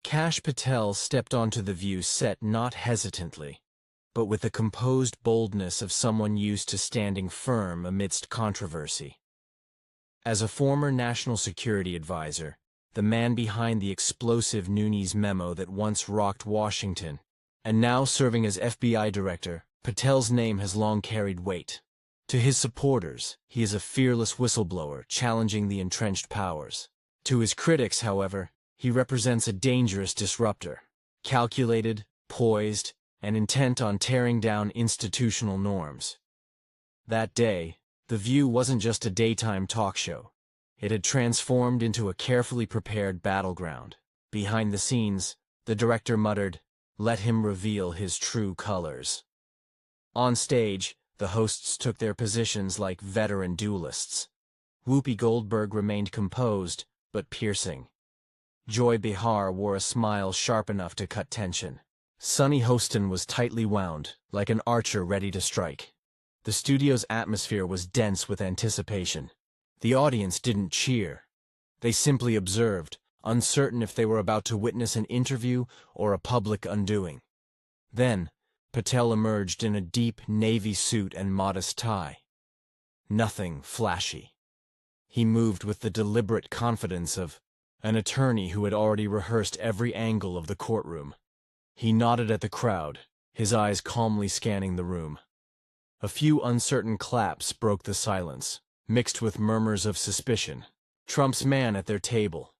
Kash Patel stepped onto the View set not hesitantly, but with the composed boldness of someone used to standing firm amidst controversy. As a former national security advisor, the man behind the explosive Nunes memo that once rocked Washington, and now serving as FBI director, Patel's name has long carried weight. To his supporters, he is a fearless whistleblower challenging the entrenched powers. To his critics, however, he represents a dangerous disruptor, calculated, poised, and intent on tearing down institutional norms. That day, The View wasn't just a daytime talk show. It had transformed into a carefully prepared battleground. Behind the scenes, the director muttered, "Let him reveal his true colors." On stage, the hosts took their positions like veteran duelists. Whoopi Goldberg remained composed, but piercing. Joy Behar wore a smile sharp enough to cut tension. Sunny Hostin was tightly wound, like an archer ready to strike. The studio's atmosphere was dense with anticipation. The audience didn't cheer. They simply observed, uncertain if they were about to witness an interview or a public undoing. Then, Patel emerged in a deep navy suit and modest tie. Nothing flashy. He moved with the deliberate confidence of an attorney who had already rehearsed every angle of the courtroom. He nodded at the crowd, his eyes calmly scanning the room. A few uncertain claps broke the silence, mixed with murmurs of suspicion. Trump's man at their table.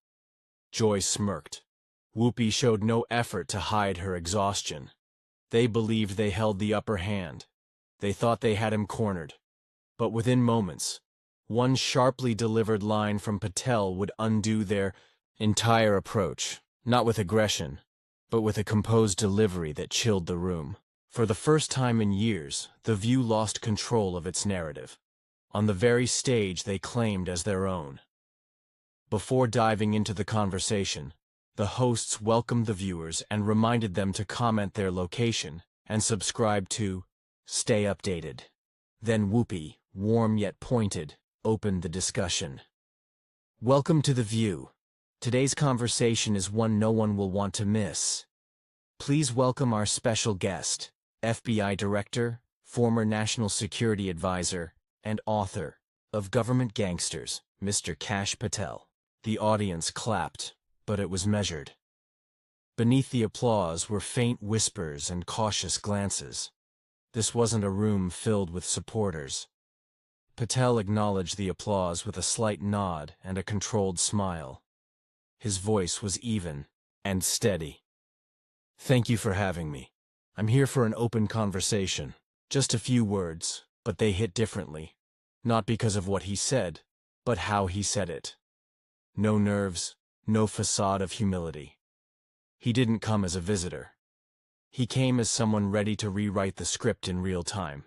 Joy smirked. Whoopi showed no effort to hide her exhaustion. They believed they held the upper hand. They thought they had him cornered. But within moments, one sharply delivered line from Patel would undo their entire approach, not with aggression, but with a composed delivery that chilled the room. For the first time in years, The View lost control of its narrative. On the very stage they claimed as their own. Before diving into the conversation, the hosts welcomed the viewers and reminded them to comment their location and subscribe to Stay Updated. Then Whoopi, warm yet pointed, opened the discussion. Welcome to The View. Today's conversation is one no one will want to miss. Please welcome our special guest, FBI Director, former National Security Advisor, and author of Government Gangsters, Mr. Kash Patel. The audience clapped, but it was measured. Beneath the applause were faint whispers and cautious glances. This wasn't a room filled with supporters. Patel acknowledged the applause with a slight nod and a controlled smile. His voice was even and steady. "Thank you for having me. I'm here for an open conversation. Just a few words, but they hit differently. Not because of what he said, but how he said it. No nerves, no facade of humility. He didn't come as a visitor. He came as someone ready to rewrite the script in real time."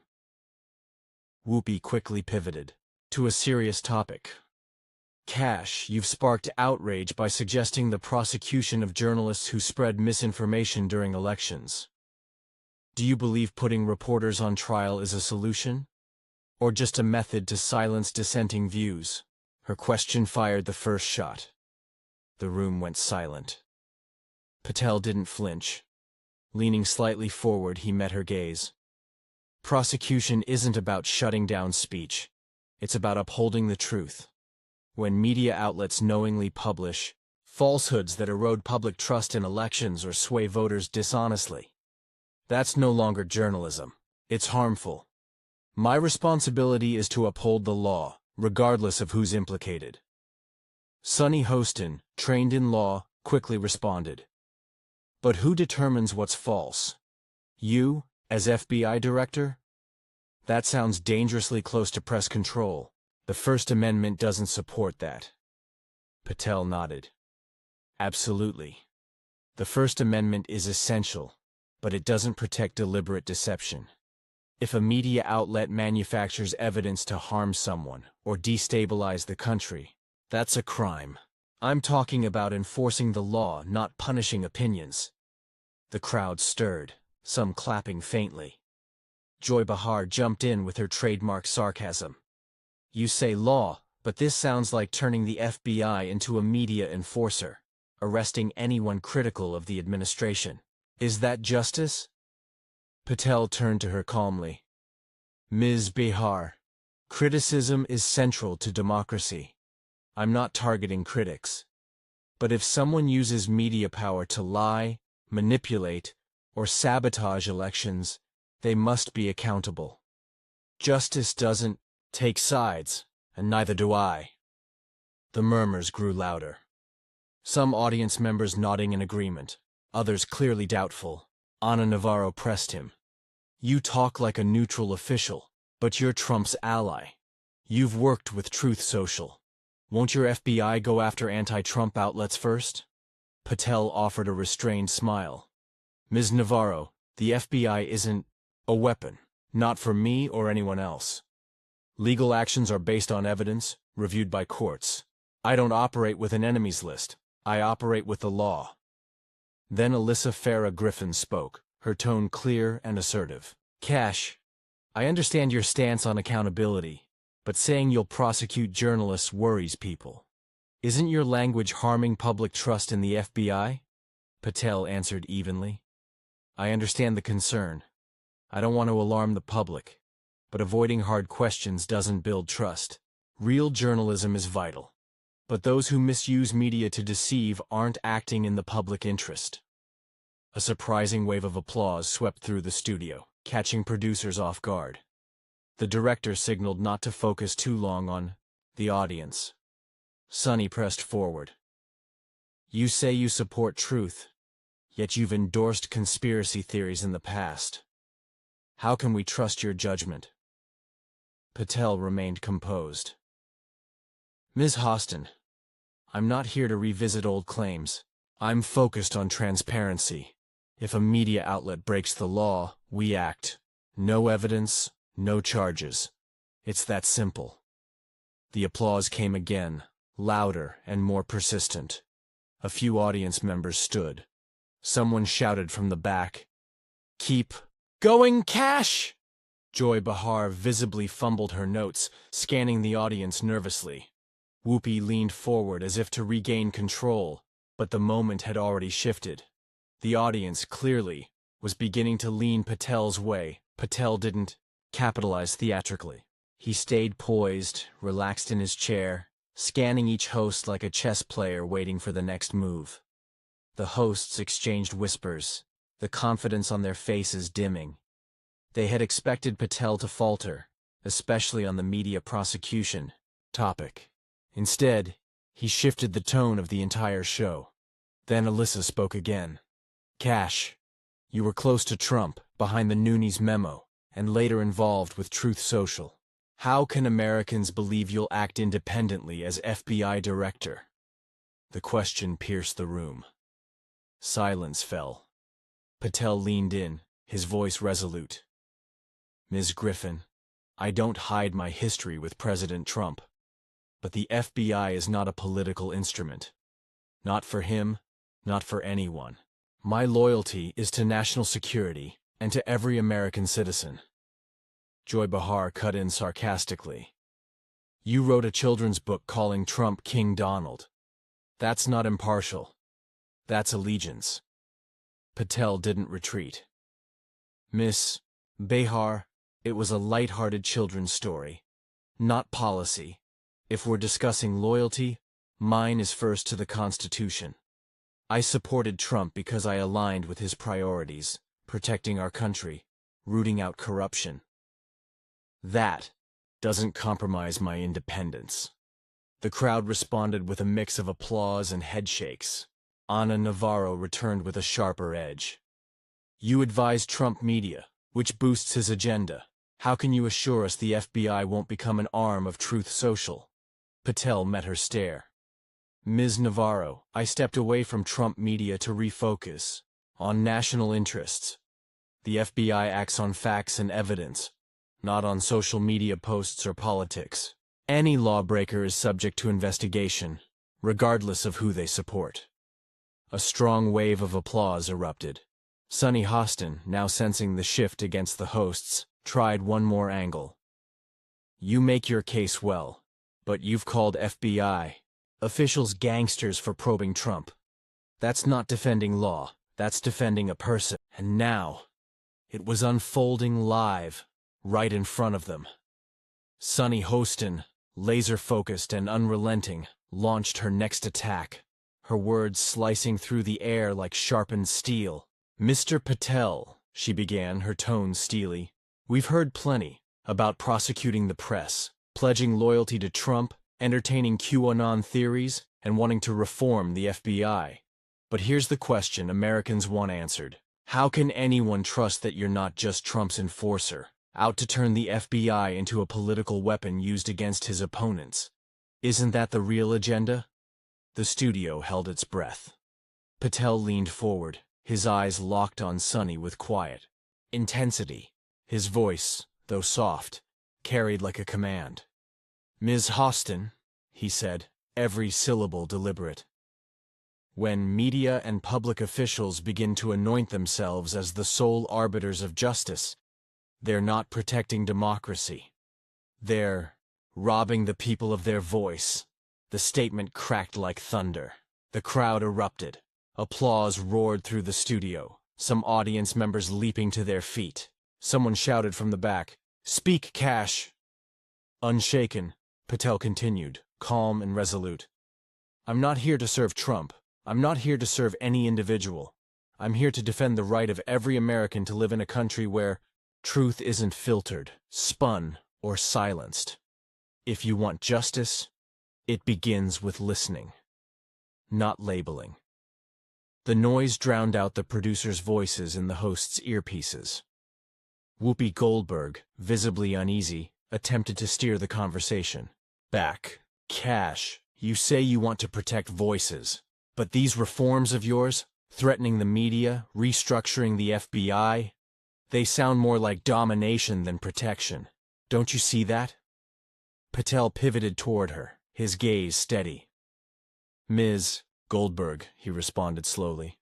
Whoopi quickly pivoted to a serious topic. "Kash, you've sparked outrage by suggesting the prosecution of journalists who spread misinformation during elections. Do you believe putting reporters on trial is a solution? Or just a method to silence dissenting views?" Her question fired the first shot. The room went silent. Patel didn't flinch. Leaning slightly forward, he met her gaze. "Prosecution isn't about shutting down speech. It's about upholding the truth. When media outlets knowingly publish falsehoods that erode public trust in elections or sway voters dishonestly, that's no longer journalism. It's harmful. My responsibility is to uphold the law, regardless of who's implicated." Sunny Hostin, trained in law, quickly responded. "But who determines what's false? You, as FBI director? That sounds dangerously close to press control. The First Amendment doesn't support that." Patel nodded. "Absolutely. The First Amendment is essential, but it doesn't protect deliberate deception. If a media outlet manufactures evidence to harm someone or destabilize the country, that's a crime. I'm talking about enforcing the law, not punishing opinions." The crowd stirred, some clapping faintly. Joy Behar jumped in with her trademark sarcasm. "You say law, but this sounds like turning the FBI into a media enforcer." arresting anyone critical of the administration. Is that justice? Patel turned to her calmly. Ms. Behar, criticism is central to democracy. I'm not targeting critics. But if someone uses media power to lie, manipulate, or sabotage elections, they must be accountable. Justice doesn't take sides, and neither do I. The murmurs grew louder. Some audience members nodding in agreement, others clearly doubtful. Ana Navarro pressed him. You talk like a neutral official, but you're Trump's ally. You've worked with Truth Social. Won't your FBI go after anti-Trump outlets first? Patel offered a restrained smile. Ms. Navarro, the FBI isn't a weapon, not for me or anyone else. Legal actions are based on evidence, reviewed by courts. I don't operate with an enemies list. I operate with the law. Then Alyssa Farah Griffin spoke, her tone clear and assertive. Kash, I understand your stance on accountability, but saying you'll prosecute journalists worries people. Isn't your language harming public trust in the FBI? Patel answered evenly. I understand the concern. I don't want to alarm the public, but avoiding hard questions doesn't build trust. Real journalism is vital. But those who misuse media to deceive aren't acting in the public interest. A surprising wave of applause swept through the studio, catching producers off guard. The director signaled not to focus too long on the audience. Sonny pressed forward. You say you support truth, yet you've endorsed conspiracy theories in the past. How can we trust your judgment? Patel remained composed. Ms. Hostin, I'm not here to revisit old claims. I'm focused on transparency. If a media outlet breaks the law, we act. No evidence, no charges. It's that simple. The applause came again, louder and more persistent. A few audience members stood. Someone shouted from the back, Keep going, Kash! Joy Behar visibly fumbled her notes, scanning the audience nervously. Whoopi leaned forward as if to regain control, but the moment had already shifted. The audience, clearly, was beginning to lean Patel's way. Patel didn't capitalize theatrically. He stayed poised, relaxed in his chair, scanning each host like a chess player waiting for the next move. The hosts exchanged whispers, the confidence on their faces dimming. They had expected Patel to falter, especially on the media prosecution topic. Instead, he shifted the tone of the entire show. Then Alyssa spoke again. Kash, you were close to Trump, behind the Nunes memo, and later involved with Truth Social. How can Americans believe you'll act independently as FBI director? The question pierced the room. Silence fell. Patel leaned in, his voice resolute. Ms. Griffin, I don't hide my history with President Trump. But the FBI is not a political instrument. Not for him, not for anyone. My loyalty is to national security and to every American citizen. Joy Behar cut in sarcastically. You wrote a children's book calling Trump King Donald. That's not impartial. That's allegiance. Patel didn't retreat. Miss Behar, it was a light-hearted children's story, not policy. If we're discussing loyalty, mine is first to the Constitution. I supported Trump because I aligned with his priorities, protecting our country, rooting out corruption. That doesn't compromise my independence. The crowd responded with a mix of applause and headshakes. Ana Navarro returned with a sharper edge. You advise Trump media, which boosts his agenda. How can you assure us the FBI won't become an arm of Truth Social? Patel met her stare. Ms. Navarro, I stepped away from Trump media to refocus on national interests. The FBI acts on facts and evidence, not on social media posts or politics. Any lawbreaker is subject to investigation, regardless of who they support. A strong wave of applause erupted. Sonny Hostin, now sensing the shift against the hosts, tried one more angle. You make your case well, but you've called FBI officials gangsters for probing Trump. That's not defending law, that's defending a person. And now, it was unfolding live, right in front of them. Sunny Hostin, laser-focused and unrelenting, launched her next attack, her words slicing through the air like sharpened steel. "Mr. Patel," she began, her tone steely, "we've heard plenty about prosecuting the press, pledging loyalty to Trump, entertaining QAnon theories, and wanting to reform the FBI. But here's the question Americans want answered. How can anyone trust that you're not just Trump's enforcer, out to turn the FBI into a political weapon used against his opponents? Isn't that the real agenda?" The studio held its breath. Patel leaned forward, his eyes locked on Sunny with quiet intensity. His voice, though soft, carried like a command. "Ms. Hostin," he said, every syllable deliberate. "When media and public officials begin to anoint themselves as the sole arbiters of justice, they're not protecting democracy. They're robbing the people of their voice." The statement cracked like thunder. The crowd erupted. Applause roared through the studio, some audience members leaping to their feet. Someone shouted from the back, "Speak, Kash!" Unshaken, Patel continued, calm and resolute. "I'm not here to serve Trump. I'm not here to serve any individual. I'm here to defend the right of every American to live in a country where truth isn't filtered, spun, or silenced. If you want justice, it begins with listening, not labeling." The noise drowned out the producers' voices in the hosts' earpieces. Whoopi Goldberg, visibly uneasy, attempted to steer the conversation back. "Kash, you say you want to protect voices, but these reforms of yours, threatening the media, restructuring the FBI, they sound more like domination than protection. Don't you see that?" Patel pivoted toward her, his gaze steady. "Ms. Goldberg," he responded slowly,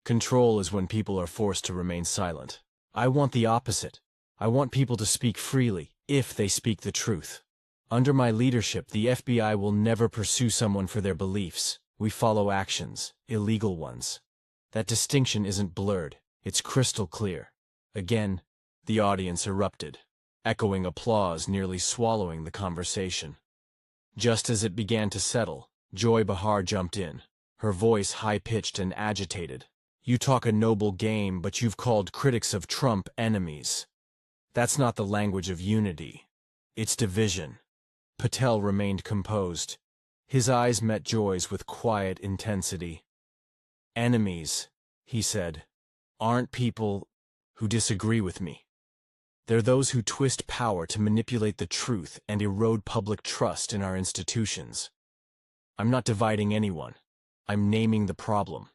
"control is when people are forced to remain silent. I want the opposite. I want people to speak freely, if they speak the truth. Under my leadership, the FBI will never pursue someone for their beliefs. We follow actions, illegal ones. That distinction isn't blurred, it's crystal clear." Again, the audience erupted, echoing applause, nearly swallowing the conversation. Just as it began to settle, Joy Behar jumped in, her voice high-pitched and agitated. "You talk a noble game, but you've called critics of Trump enemies. That's not the language of unity. It's division." Patel remained composed. His eyes met Joy's with quiet intensity. "Enemies," he said, "aren't people who disagree with me. They're those who twist power to manipulate the truth and erode public trust in our institutions. I'm not dividing anyone. I'm naming the problem.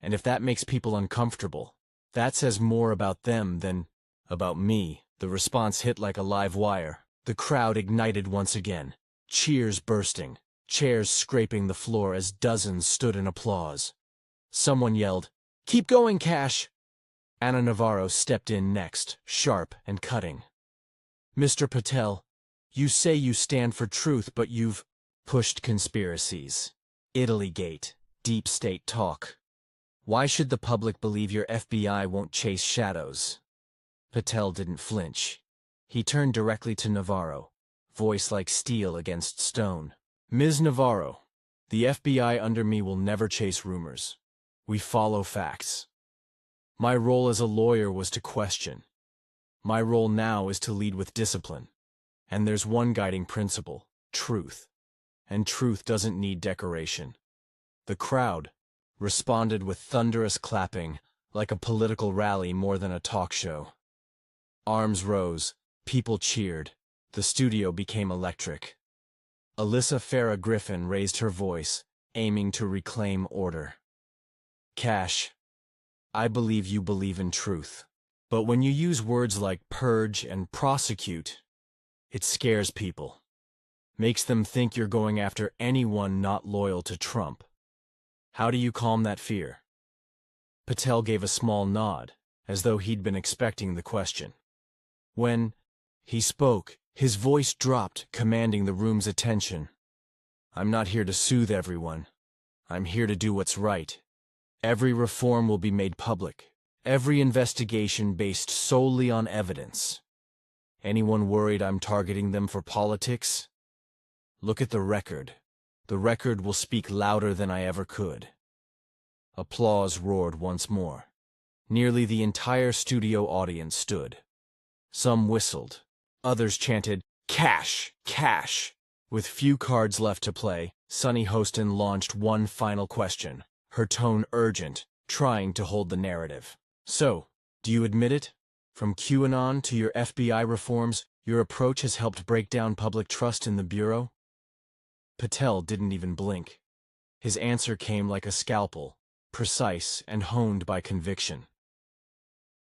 And if that makes people uncomfortable, that says more about them than about me." The response hit like a live wire. The crowd ignited once again, cheers bursting, chairs scraping the floor as dozens stood in applause. Someone yelled, "Keep going, Kash!" Anna Navarro stepped in next, sharp and cutting. "Mr. Patel, you say you stand for truth, but you've pushed conspiracies. Italygate, deep state talk. Why should the public believe your FBI won't chase shadows?" Patel didn't flinch. He turned directly to Navarro, voice like steel against stone. "Ms. Navarro, the FBI under me will never chase rumors. We follow facts. My role as a lawyer was to question. My role now is to lead with discipline. And there's one guiding principle, truth. And truth doesn't need decoration." The crowd responded with thunderous clapping, like a political rally more than a talk show. Arms rose, people cheered, the studio became electric. Alyssa Farah Griffin raised her voice, aiming to reclaim order. "Kash, I believe you believe in truth. But when you use words like purge and prosecute, it scares people. Makes them think you're going after anyone not loyal to Trump. How do you calm that fear?" Patel gave a small nod, as though he'd been expecting the question. When he spoke, his voice dropped, commanding the room's attention. "I'm not here to soothe everyone. I'm here to do what's right. Every reform will be made public. Every investigation based solely on evidence. Anyone worried I'm targeting them for politics? Look at the record. The record will speak louder than I ever could. Applause roared once more. Nearly the entire studio audience stood. Some whistled. Others chanted, "Cash! Cash!" With few cards left to play, Sunny Hostin launched one final question, her tone urgent, trying to hold the narrative. "So, do you admit it? From QAnon to your FBI reforms, your approach has helped break down public trust in the Bureau?" Patel didn't even blink. His answer came like a scalpel, precise and honed by conviction.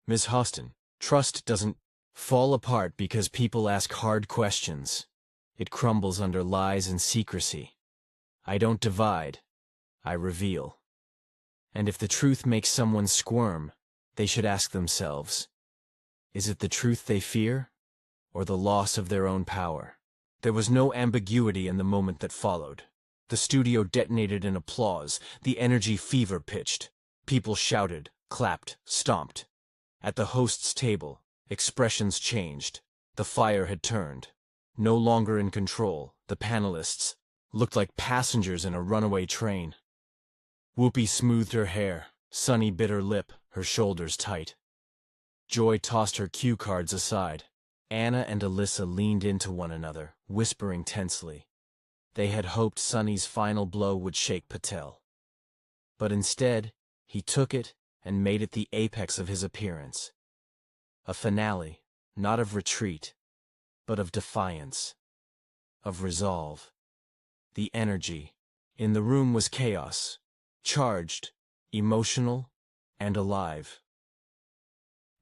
"Ms. Hostin, trust doesn't fall apart because people ask hard questions. It crumbles under lies and secrecy. I don't divide, I reveal. And if the truth makes someone squirm, they should ask themselves, is it the truth they fear, or the loss of their own power?" There was no ambiguity in the moment that followed. The studio detonated in applause, the energy fever-pitched. People shouted, clapped, stomped. At the host's table, expressions changed. The fire had turned. No longer in control, the panelists looked like passengers in a runaway train. Whoopi smoothed her hair. Sunny bit her lip, her shoulders tight. Joy tossed her cue cards aside. Anna and Alyssa leaned into one another, whispering tensely. They had hoped Sunny's final blow would shake Patel. But instead, he took it and made it the apex of his appearance. A finale, not of retreat, but of defiance, of resolve. The energy in the room was chaos, charged, emotional, and alive.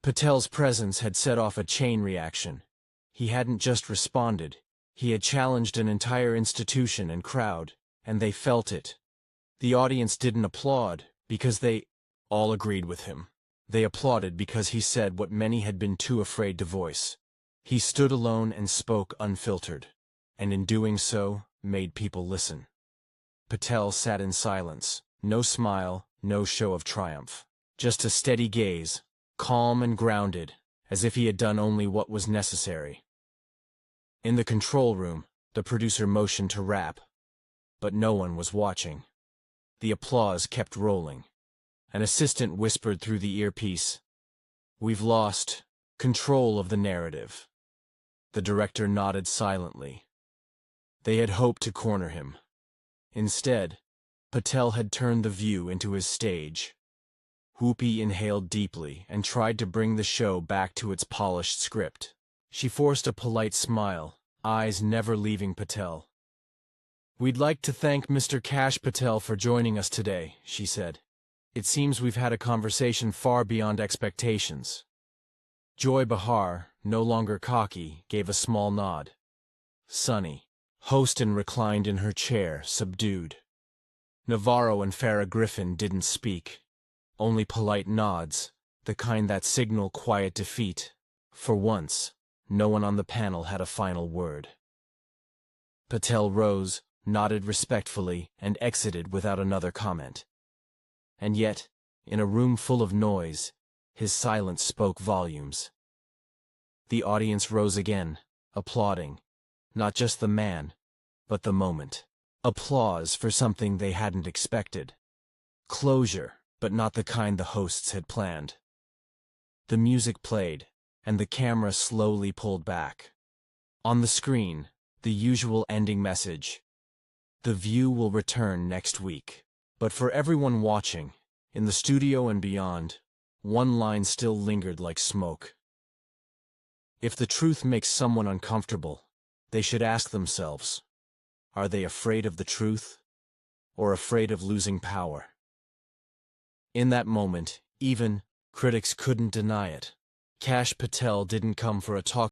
Patel's presence had set off a chain reaction. He hadn't just responded, he had challenged an entire institution and crowd, and they felt it. The audience didn't applaud because they all agreed with him. They applauded because he said what many had been too afraid to voice. He stood alone and spoke unfiltered, and in doing so, made people listen. Patel sat in silence, no smile, no show of triumph. Just a steady gaze, calm and grounded, as if he had done only what was necessary. In the control room, the producer motioned to wrap, but no one was watching. The applause kept rolling. An assistant whispered through the earpiece, "We've lost control of the narrative." The director nodded silently. They had hoped to corner him. Instead, Patel had turned the view into his stage. Whoopi inhaled deeply and tried to bring the show back to its polished script. She forced a polite smile, eyes never leaving Patel. "We'd like to thank Mr. Kash Patel for joining us today," she said. "It seems we've had a conversation far beyond expectations." Joy Behar, no longer cocky, gave a small nod. Sunny Hostin reclined in her chair, subdued. Navarro and Farrah Griffin didn't speak. Only polite nods, the kind that signal quiet defeat. For once, no one on the panel had a final word. Patel rose, nodded respectfully, and exited without another comment. And yet, in a room full of noise, his silence spoke volumes. The audience rose again, applauding, not just the man, but the moment. Applause for something they hadn't expected. Closure, but not the kind the hosts had planned. The music played, and the camera slowly pulled back. On the screen, the usual ending message. The View will return next week. But for everyone watching, in the studio and beyond, one line still lingered like smoke. If the truth makes someone uncomfortable, they should ask themselves, are they afraid of the truth, or afraid of losing power? In that moment, even critics couldn't deny it. Kash Patel didn't come for a talk